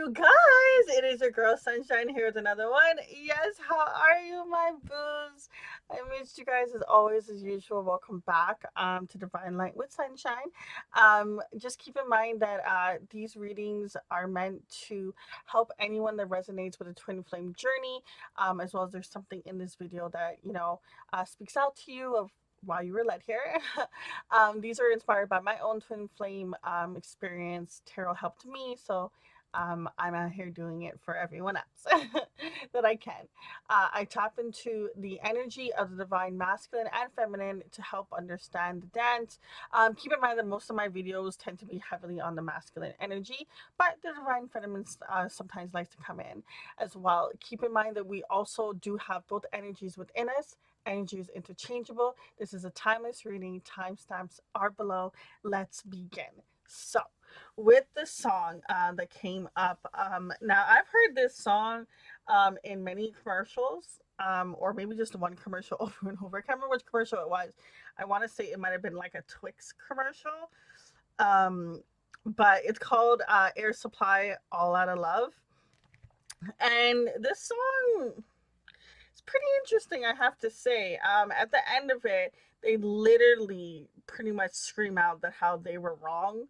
you guys? It is your girl Sunshine here with another one. Yes, how are you, my boos? I missed you guys as always, as usual. Welcome back to Divine Light with Sunshine. Just keep in mind that these readings are meant to help anyone that resonates with a twin flame journey, as well as there's something in this video that speaks out to you of why you were led here. These are inspired by my own twin flame experience. Tarot helped me, so I'm out here doing it for everyone else that I can. I tap into the energy of the divine masculine and feminine to help understand the dance. Keep in mind that most of my videos tend to be heavily on the masculine energy, but the divine feminine sometimes likes to come in as well. Keep in mind that we also do have both energies within us. Energy is interchangeable. This is a timeless reading. Timestamps are below. Let's begin. So, with the song that came up, now I've heard this song in many commercials, or maybe just one commercial over and over. I can't remember which commercial it was. I want to say it might have been like a Twix commercial, um, but it's called Air Supply All Out of Love. And this song, it's pretty interesting, I have to say. At the end of it, they literally pretty much scream out that how they were wrong.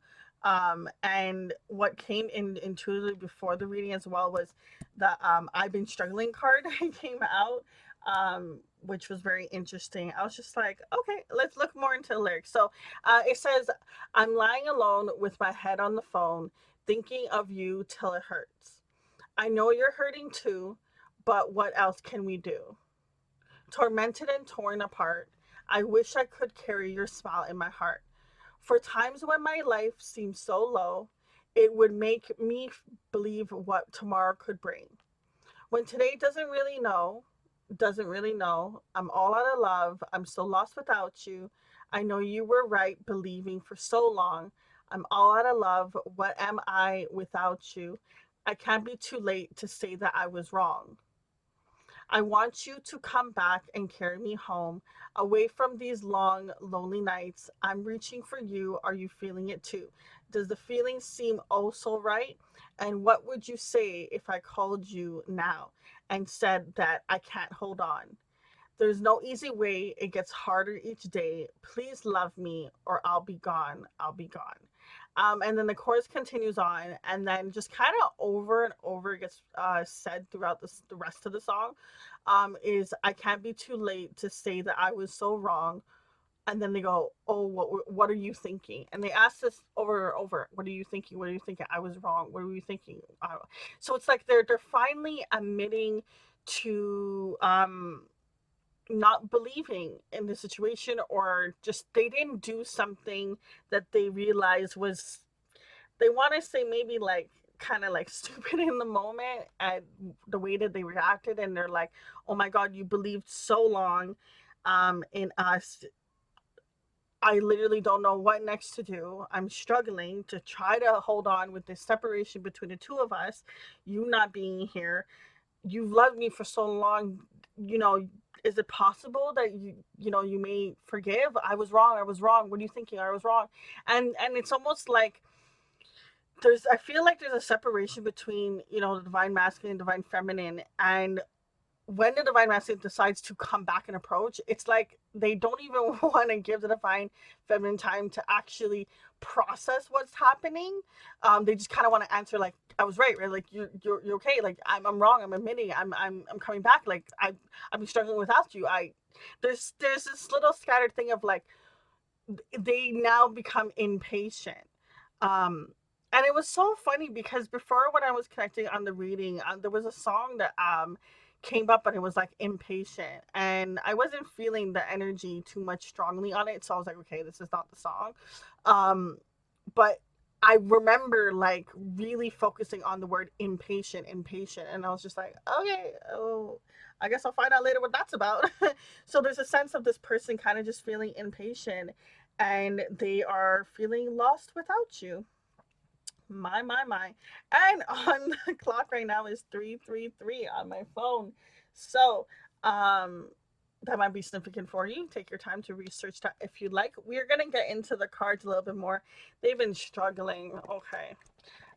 And what came in intuitively before the reading as well was the I've been struggling card came out, which was very interesting. I was just like, okay, let's look more into the lyrics. So it says, I'm lying alone with my head on the phone, thinking of you till it hurts. I know you're hurting too, but what else can we do? Tormented and torn apart, I wish I could carry your smile in my heart. For times when my life seems so low, it would make me believe what tomorrow could bring. When today doesn't really know, I'm all out of love, I'm so lost without you. I know you were right believing for so long. I'm all out of love, what am I without you? I can't be too late to say that I was wrong. I want you to come back and carry me home, away from these long, lonely nights. I'm reaching for you. Are you feeling it too? Does the feeling seem oh so right? And what would you say if I called you now and said that I can't hold on? There's no easy way. It gets harder each day. Please love me or I'll be gone. I'll be gone. And then the chorus continues on, and then just kind of over and over gets said throughout the rest of the song. Is I can't be too late to say that I was so wrong. And then they go, oh, what are you thinking? And they ask this over and over. What are you thinking? What are you thinking? I was wrong. What were you thinking? So it's like they're finally admitting to not believing in the situation, or just they didn't do something that they realized was, they want to say maybe like kind of like stupid in the moment at the way that they reacted, and they're like, oh my god, you believed so long in us. I literally don't know what next to do. I'm struggling to try to hold on with this separation between the two of us, you not being here. You've loved me for so long, you know, is it possible that you may forgive? I was wrong, I was wrong, what are you thinking? I was wrong. And it's almost like there's, I feel like there's a separation between, the divine masculine and divine feminine. And when the divine masculine decides to come back and approach, it's like they don't even want to give the divine feminine time to actually process what's happening. They just kind of want to answer like, I was right, right? Like you're okay. Like I'm wrong. I'm admitting. I'm coming back. Like I've been struggling without you. There's this little scattered thing of like they now become impatient. Um, and it was so funny because before, when I was connecting on the reading, there was a song that came up, and it was like impatient, and I wasn't feeling the energy too much strongly on it, so I was like, okay, this is not the song. Um, but I remember like really focusing on the word impatient, impatient, and I was just like, okay, oh, I guess I'll find out later what that's about. So there's a sense of this person kind of just feeling impatient, and they are feeling lost without you. My. And on the clock right now is 3:33 on my phone. So, um, that might be significant for you. Take your time to research that if you'd like. We're gonna get into the cards a little bit more. They've been struggling. Okay.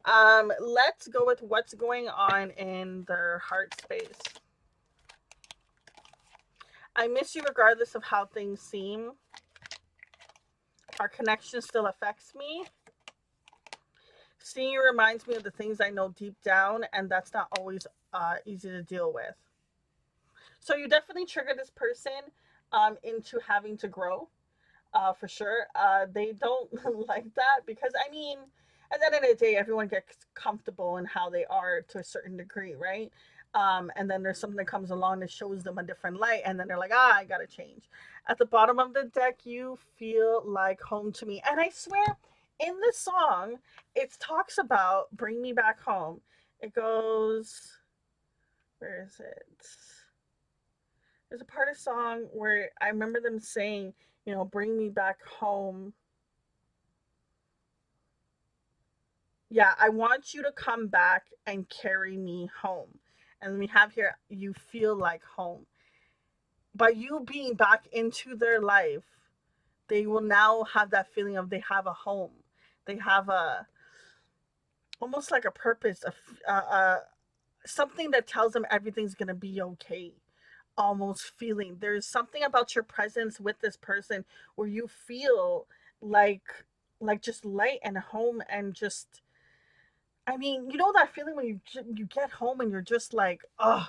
Let's go with what's going on in their heart space. I miss you regardless of how things seem. Our connection still affects me. Seeing you reminds me of the things I know deep down, and that's not always easy to deal with. So you definitely trigger this person into having to grow, for sure. They don't like that because, I mean, at the end of the day, everyone gets comfortable in how they are to a certain degree, right? And then there's something that comes along that shows them a different light, and then they're like, I gotta change. At the bottom of the deck, you feel like home to me. And I swear, in the song, it talks about bring me back home. It goes, where is it? There's a part of song where I remember them saying, bring me back home. Yeah, I want you to come back and carry me home. And we have here, you feel like home. By you being back into their life, they will now have that feeling of they have a home. They have a almost like a purpose, something that tells them everything's gonna be okay. Almost feeling there's something about your presence with this person where you feel like just light and home and just, I mean, you know that feeling when you get home and you're just like, oh,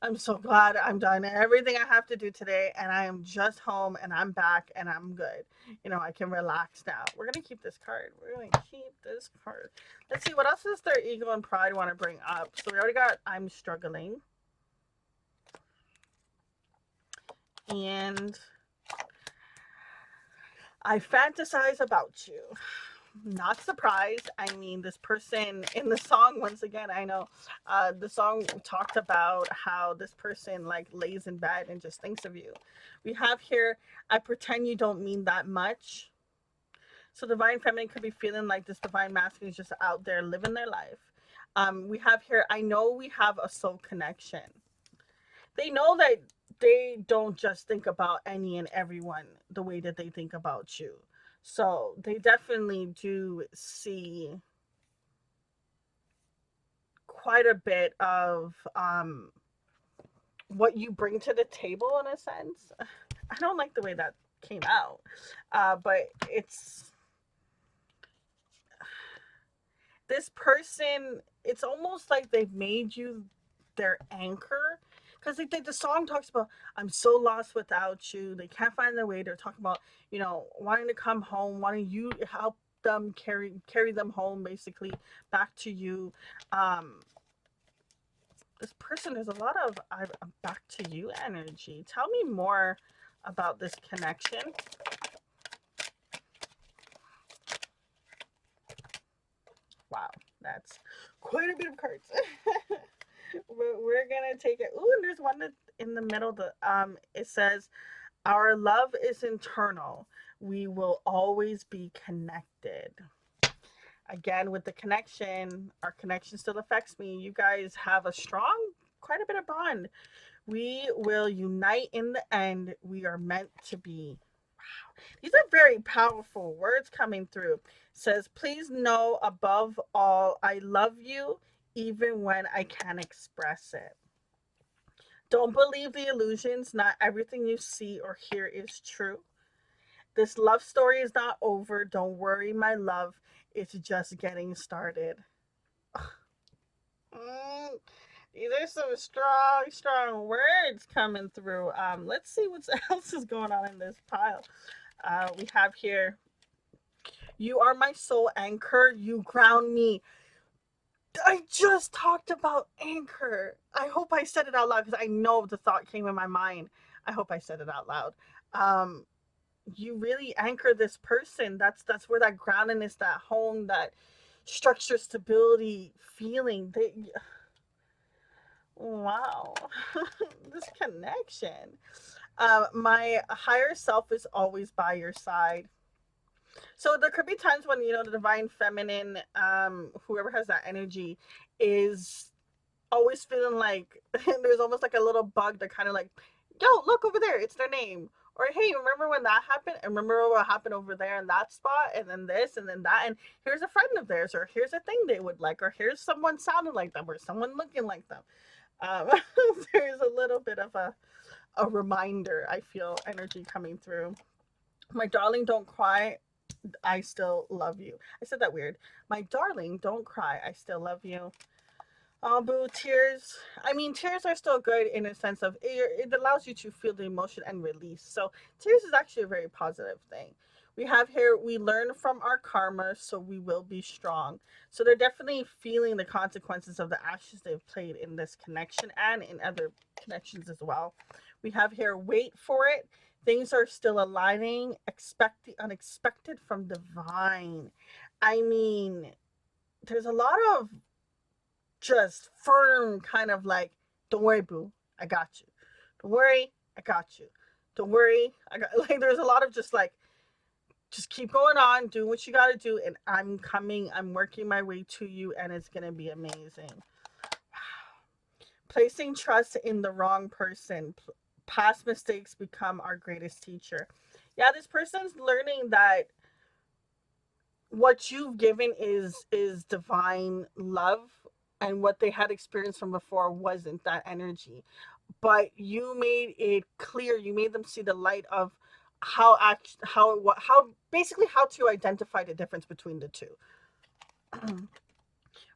I'm so glad I'm done everything I have to do today, and I am just home and I'm back and I'm good. I can relax now. We're gonna keep this card. We're gonna keep this card. Let's see what else does their ego and pride want to bring up. So we already got I'm struggling, and I fantasize about you. Not surprised. I mean, this person in the song, once again, I know the song talked about how this person like lays in bed and just thinks of you. We have here, I pretend you don't mean that much. So divine feminine could be feeling like this divine masculine is just out there living their life. We have here, I know we have a soul connection. They know that they don't just think about any and everyone the way that they think about you. So they definitely do see quite a bit of what you bring to the table in a sense. I don't like the way that came out, but it's this person, it's almost like they've made you their anchor, because the song talks about I'm so lost without you, they can't find their way. They're talking about wanting to come home, wanting you to help them carry them home, basically back to you. um this person, there's a lot of I'm back to you energy. Tell me more about this connection. Wow, that's quite a bit of cards. We're gonna take it. Ooh, and there's one that in the middle. It says, "Our love is internal. We will always be connected." Again, with the connection, our connection still affects me. You guys have a strong, quite a bit of bond. We will unite in the end. We are meant to be. Wow. These are very powerful words coming through. It says, please know above all, I love you even when I can't express it. Don't believe the illusions. Not everything you see or hear is true. This love story is not over. Don't worry, my love. It's just getting started. Mm, these are some strong, strong words coming through. Let's see what else is going on in this pile. We have here, you are my soul anchor. You ground me. I just talked about anchor. I hope I said it out loud because I know the thought came in my mind. I hope I said it out loud. Um, you really anchor this person. That's where that groundedness, that home, that structure, stability, feeling. Wow, this connection. My higher self is always by your side. So there could be times when the divine feminine, whoever has that energy, is always feeling like there's almost like a little bug that kind of like, yo, look over there, it's their name, Or hey, remember when that happened? And remember what happened over there in that spot? And then this and then that. And here's a friend of theirs, or here's a thing they would like, or here's someone sounding like them, or someone looking like them. Um, there's a little bit of a reminder, I feel, energy coming through. My darling, don't cry. I still love you. I said that weird. My darling, don't cry. I still love you. Oh, boo, tears. I mean, tears are still good in a sense of it allows you to feel the emotion and release. So, tears is actually a very positive thing. We have here, we learn from our karma, so we will be strong. So, they're definitely feeling the consequences of the actions they've played in this connection and in other connections as well. We have here, wait for it. Things are still aligning. Expect the unexpected from divine. I mean, there's a lot of just firm kind of like, don't worry, boo, I got you. Don't worry, I got you. Don't worry, I got like there's a lot of just like just keep going on, do what you gotta do, and I'm coming, I'm working my way to you, and it's gonna be amazing. Placing trust in the wrong person. Past mistakes become our greatest teacher. Yeah, this person's learning that what you've given is divine love, and what they had experienced from before wasn't that energy, but you made it clear, you made them see the light of how basically how to identify the difference between the two.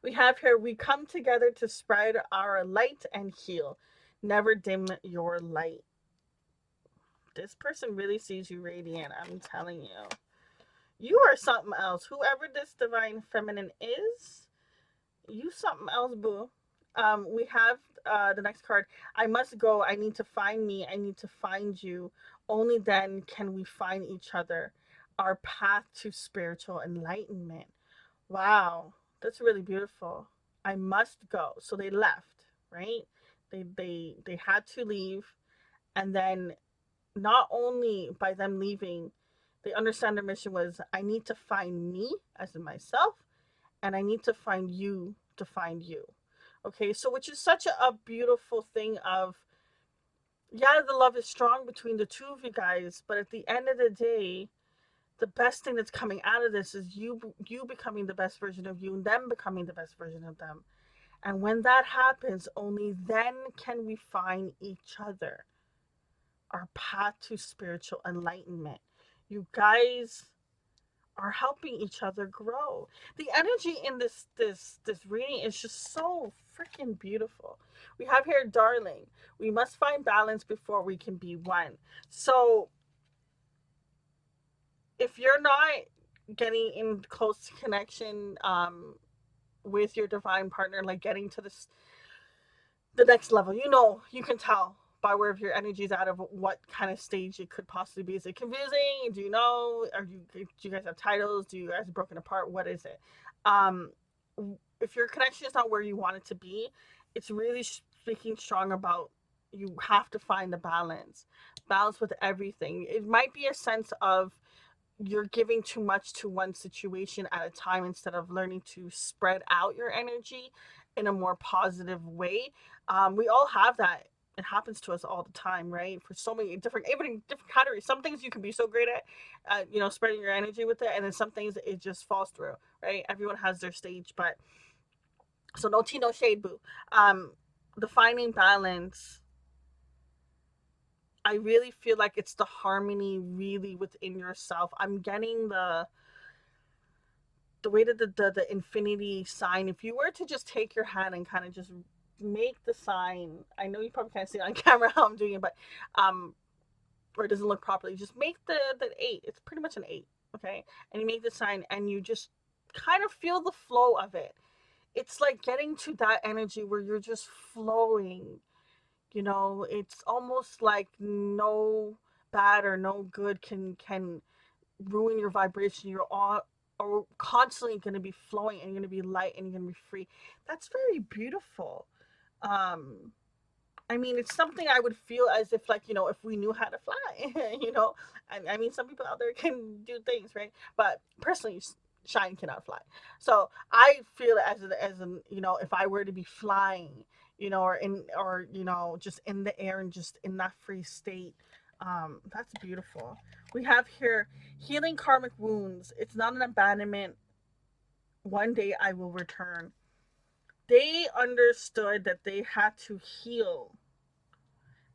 We have here, we come together to spread our light and heal, never dim your light. This person really sees you radiant, I'm telling you. You are something else, whoever this divine feminine is. You something else, boo. We have the next card. I must go. I need to find me. I need to find you. Only then can we find each other. Our path to spiritual enlightenment. Wow, that's really beautiful. I must go. So they left, right? They had to leave, and then not only by them leaving, they understand their mission was I need to find me as in myself, and I need to find you to find you. Okay, so which is such a beautiful thing of, yeah, the love is strong between the two of you guys, but at the end of the day, the best thing that's coming out of this is you becoming the best version of you and them becoming the best version of them. And when that happens, only then can we find each other, our path to spiritual enlightenment. You guys are helping each other grow. The energy in this reading is just so freaking beautiful. We have here, darling, we must find balance before we can be one. So if you're not getting in close connection with your divine partner, like getting to this the next level, you can tell by where your energy is out of what kind of stage it could possibly be. Is it confusing? Do you know? Do you guys have titles? Do you guys are broken apart? What is it? Um, if your connection is not where you want it to be, it's really speaking strong about you have to find the balance with everything. It might be a sense of you're giving too much to one situation at a time instead of learning to spread out your energy in a more positive way. We all have that. It happens to us all the time, right? For so many different, even in different categories. Some things you can be so great at, spreading your energy with it, and then some things it just falls through, right? Everyone has their stage, but so no tea, no shade, boo. Um, the finding balance, I really feel like it's the harmony really within yourself. I'm getting the way that the infinity sign, if you were to just take your hand and kind of just make the sign, I know you probably can't see it on camera how I'm doing it, but or it doesn't look properly, just make the eight, it's pretty much an eight, okay, and you make the sign and you just kind of feel the flow of it. It's like getting to that energy where you're just flowing. It's almost like no bad or no good can ruin your vibration. You're all are constantly going to be flowing, and you're going to be light, and you're going to be free. That's very beautiful. um I mean, it's something I would feel as if, like, if we knew how to fly, I mean, some people out there can do things, right? But personally, Shine cannot fly. So I feel as an, if I were to be flying, or just in the air and just in that free state, That's beautiful. We have here healing karmic wounds. It's not an abandonment. One day I will return. They understood that they had to heal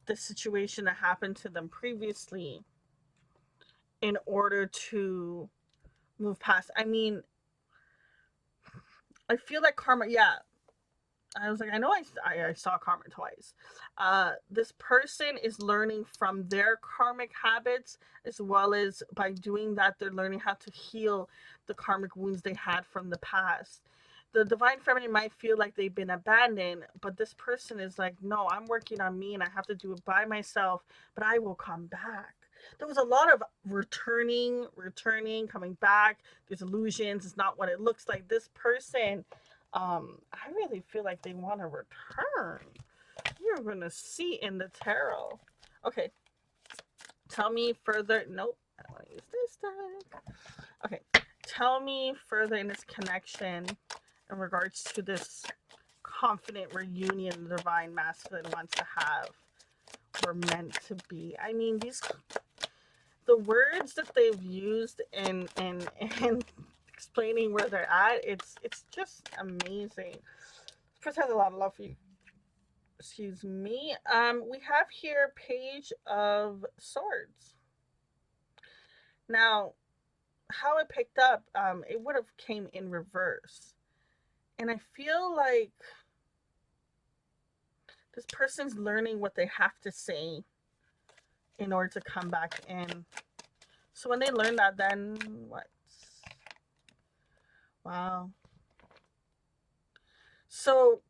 the situation that happened to them previously in order to move past. I mean, I feel like karma, yeah, I was like, I know I saw karma twice. This person is learning from their karmic habits, as well as by doing that, they're learning how to heal the karmic wounds they had from the past. The divine feminine might feel like they've been abandoned, but this person is like, no, I'm working on me and I have to do it by myself, but I will come back. There was a lot of returning, coming back. There's illusions. It's not what it looks like. This person, I really feel like they want to return. You're gonna see in the tarot. Okay, tell me further. Nope, I don't want to use this deck. Okay, tell me further in this connection in regards to this confident reunion the divine masculine wants to have. Were meant to be. I mean, these the words that they've used in explaining where they're at. It's just amazing. This person has a lot of love for you. Excuse me. We have here Page of Swords. Now, how it picked up, it would have came in reverse, and I feel like this person's learning what they have to say in order to come back in. So when they learn that, then what? Wow. So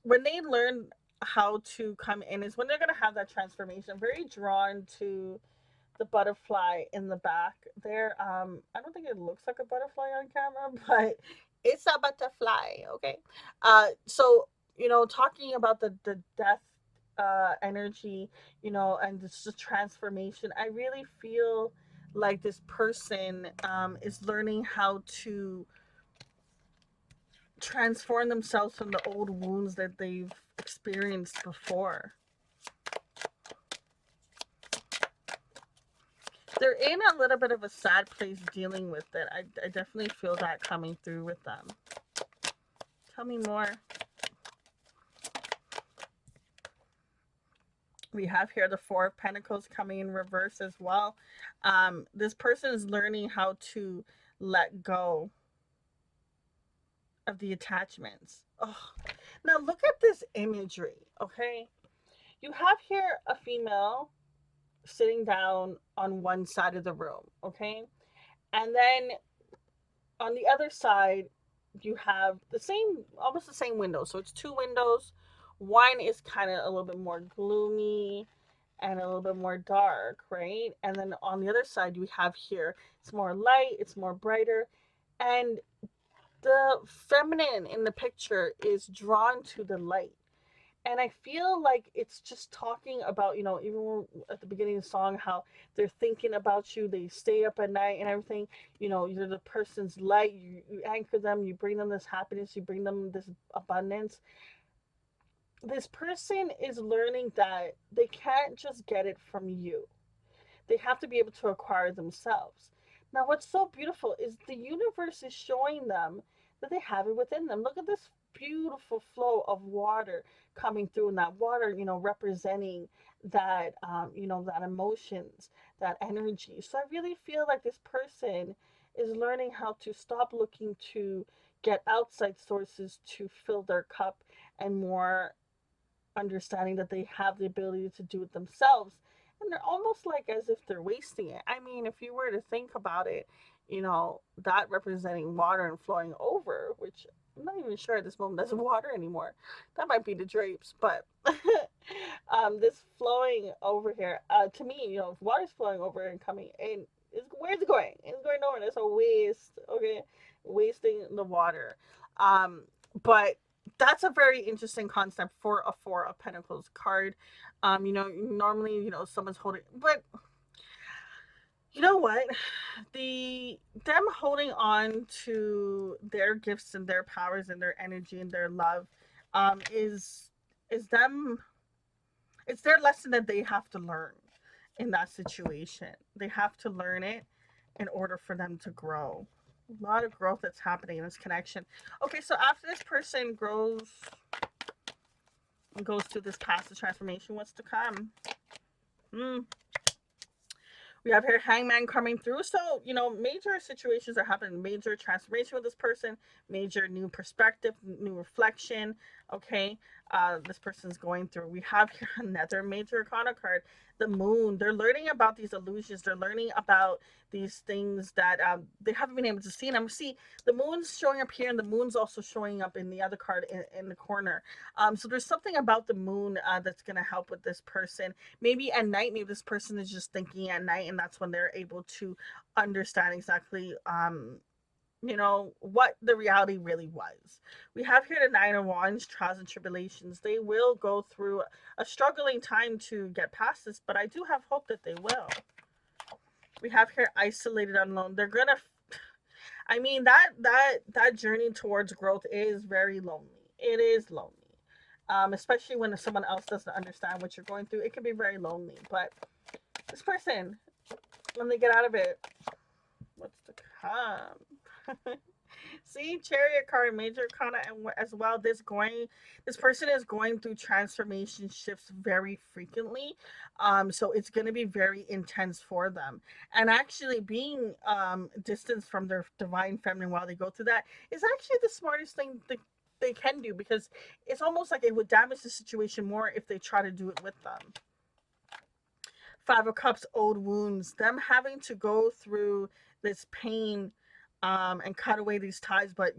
when they learn how to come in is when they're gonna have that transformation. Very drawn to the butterfly in the back there. I don't think it looks like a butterfly on camera, but it's a butterfly. Okay. So talking about the death energy, and this the transformation. I really feel like this person is learning how to transform themselves from the old wounds that they've experienced before. They're in a little bit of a sad place dealing with it. I definitely feel that coming through with them. Tell me more. We have here the Four of Pentacles coming in reverse as well. This person is learning how to let go of the attachments. Oh, now look at this imagery, okay? You have here a female sitting down on one side of the room, okay? And then on the other side, you have the same, almost the same window. So it's two windows. One is kind of a little bit more gloomy and a little bit more dark, right? And then on the other side, you have here, it's more light, it's more brighter. And the feminine in the picture is drawn to the light. And I feel like it's just talking about, even at the beginning of the song, how they're thinking about you, they stay up at night and everything. You're the person's light, you anchor them, you bring them this happiness, you bring them this abundance. This person is learning that they can't just get it from you, they have to be able to acquire themselves. Now, what's so beautiful is the universe is showing them that they have it within them. Look at this beautiful flow of water coming through, and that water, representing that, that emotions, that energy. So I really feel like this person is learning how to stop looking to get outside sources to fill their cup, and more understanding that they have the ability to do it themselves. And they're almost like as if they're wasting it. I mean, if you were to think about it, that representing water and flowing over, which I'm not even sure at this moment there's water anymore. That might be the drapes, but this flowing over here, to me, if water's flowing over and coming in, where's it going? It's going nowhere. That's a waste. Okay, wasting the water. But that's a very interesting concept for a Four of Pentacles card. Normally, someone's holding, but you know what? Them holding on to their gifts and their powers and their energy and their love, is them. It's their lesson that they have to learn. in that situation. They have to learn it in order for them to grow. A lot of growth that's happening in this connection. Okay, so after this person goes through this passive transformation, what's to come? Hmm. We have here Hangman coming through. So, major situations are happening, major transformation with this person, major new perspective, new reflection. Okay. This person's going through. We have here another major arcana card, the moon. They're learning about these illusions. They're learning about these things that they haven't been able to see. And I'm see the moon's showing up here, and the moon's also showing up in the other card in the corner. So there's something about the moon that's going to help with this person. Maybe at night, maybe this person is just thinking at night, and that's when they're able to understand exactly what the reality really was. We have here the Nine of Wands, trials and tribulations. They will go through a struggling time to get past this, but I do have hope that they will. We have here isolated, alone. They're gonna I mean, that journey towards growth is very lonely. It is lonely. Especially when someone else doesn't understand what you're going through. It can be very lonely. But this person, when they get out of it, what's to come? See, Chariot card, major arcana, and as well, this person is going through transformation shifts very frequently, so it's going to be very intense for them. And actually, being distanced from their divine feminine while they go through that is actually the smartest thing that they can do, because it's almost like it would damage the situation more if they try to do it with them. Five of Cups, old wounds, them having to go through this pain and cut away these ties. But,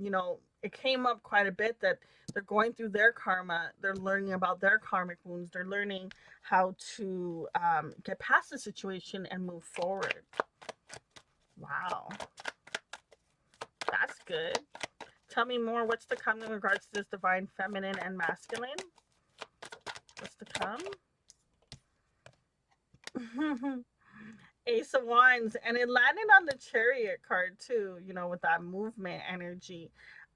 it came up quite a bit that they're going through their karma. They're learning about their karmic wounds. They're learning how to get past the situation and move forward. Wow. That's good. Tell me more. What's to come in regards to this divine feminine and masculine? What's to come? Ace of Wands, and it landed on the Chariot card too, with that movement energy.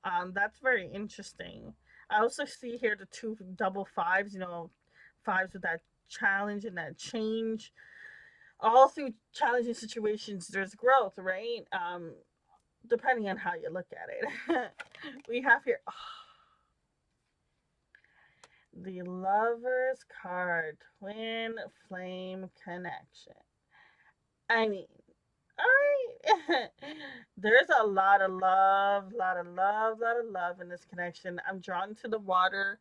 That's very interesting. I also see here the two double fives, fives with that challenge and that change. All through challenging situations, there's growth, right? Depending on how you look at it. We have here the Lover's card, twin flame connection. I mean, all right. There's a lot of love, lot of love in this connection. I'm drawn to the water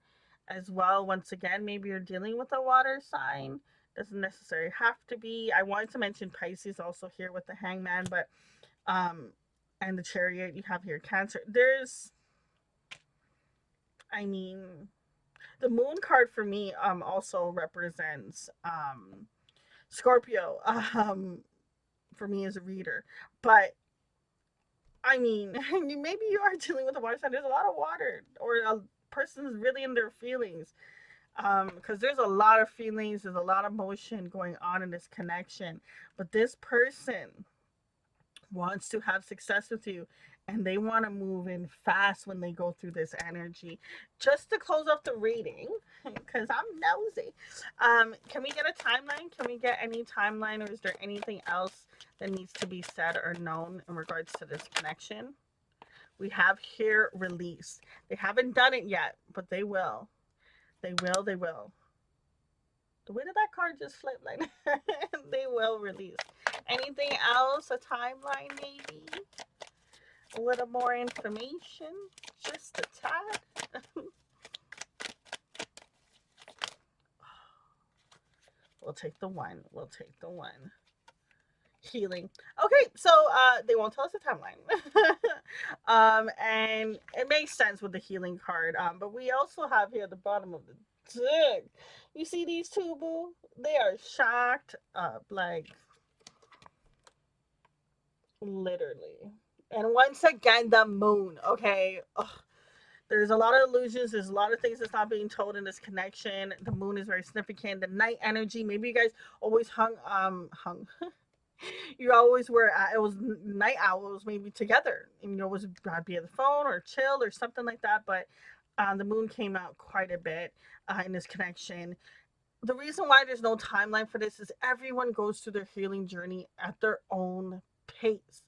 as well. Once again, maybe you're dealing with a water sign. Doesn't necessarily have to be. I wanted to mention Pisces also here with the Hangman, but and the Chariot, you have here Cancer. I mean, the Moon card for me also represents Scorpio. For me as a reader. But I mean, maybe you are dealing with a water sign. There's a lot of water, or a person's really in their feelings. Because there's a lot of feelings, there's a lot of emotion going on in this connection. But this person wants to have success with you, and they want to move in fast when they go through this energy. Just to close off the reading, because I'm nosy, can we get a timeline? Can we get any timeline, or is there anything else that needs to be said or known in regards to this connection? We have here release. They haven't done it yet, but they will. They will. The way that card just flipped, like they will release. Anything else? A timeline, maybe? A little more information? Just a tad? We'll take the one. We'll take the one. Healing. Okay, so they won't tell us the timeline. And it makes sense with the healing card. But we also have here at the bottom of the deck. You see these two, boo? They are shocked up, like literally. And once again, the moon. Okay. Ugh. There's a lot of illusions. There's a lot of things that's not being told in this connection. The moon is very significant. The night energy. Maybe you guys always hung. You always were. It was night owls, maybe together. And it was be on the phone or chill or something like that. But the moon came out quite a bit in this connection. The reason why there's no timeline for this is everyone goes through their healing journey at their own pace,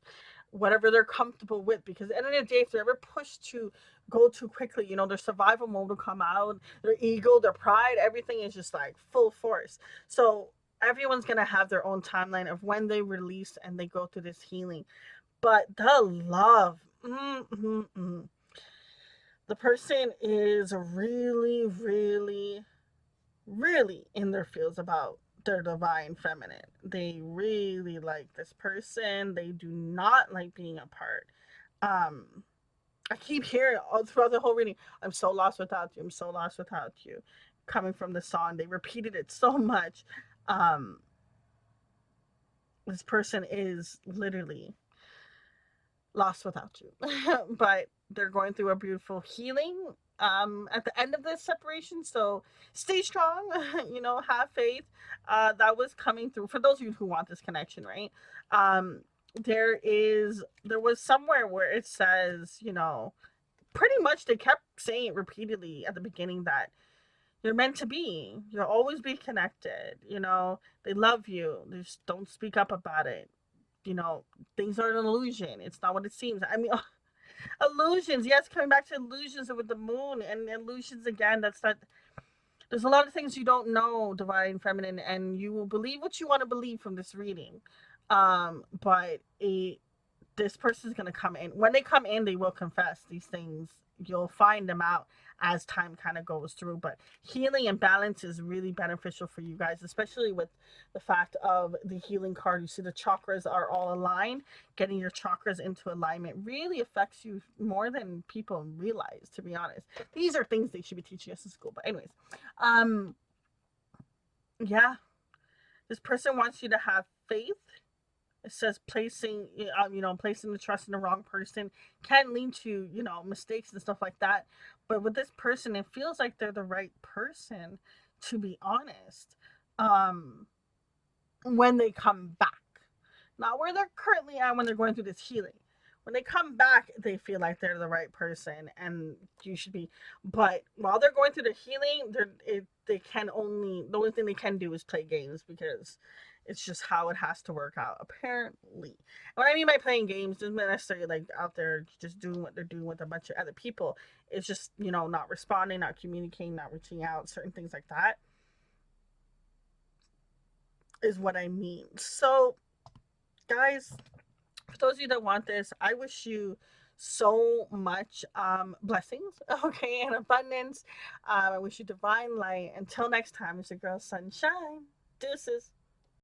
whatever they're comfortable with. Because at the end of the day, if they're ever pushed to go too quickly, their survival mode will come out, their ego, their pride, everything is just like full force. So everyone's gonna have their own timeline of when they release and they go through this healing. But the love, the person is really, really, really in their feels about their divine feminine. They really like this person. They do not like being apart. Um, I keep hearing all throughout the whole reading, I'm so lost without you. I'm so lost without you. Coming from the song. They repeated it so much. Um, this person is literally lost without you. But they're going through a beautiful healing at the end of this separation. So stay strong, have faith. That was coming through for those of you who want this connection, right? Um, there was somewhere where it says, pretty much they kept saying it repeatedly at the beginning that you're meant to be. You'll always be connected. They love you. They just don't speak up about it. You know, things are an illusion. It's not what it seems. I mean, illusions. Yes, coming back to illusions with the moon and illusions again. That's not. There's a lot of things you don't know, divine feminine, and you will believe what you want to believe from this reading. But this person's going to come in. When they come in, they will confess these things. You'll find them out as time kind of goes through. But healing and balance is really beneficial for you guys, especially with the fact of the healing card. You see the chakras are all aligned. Getting your chakras into alignment really affects you more than people realize, to be honest. These are things they should be teaching us in school. But anyways, um, yeah, this person wants you to have faith. It says placing the trust in the wrong person can lead to mistakes and stuff like that. But with this person, it feels like they're the right person, to be honest. um when they come back, not where they're currently at when they're going through this healing. When they come back, they feel like they're the right person, and you should be. But while they're going through the healing, the only thing they can do is play games, because it's just how it has to work out, apparently. And what I mean by playing games doesn't necessarily like out there just doing what they're doing with a bunch of other people. It's just not responding, not communicating, not reaching out, certain things like that is what I mean. So, guys, for those of you that want this, I wish you so much blessings, okay, and abundance. I wish you divine light. Until next time, it's your girl Sunshine. Deuces.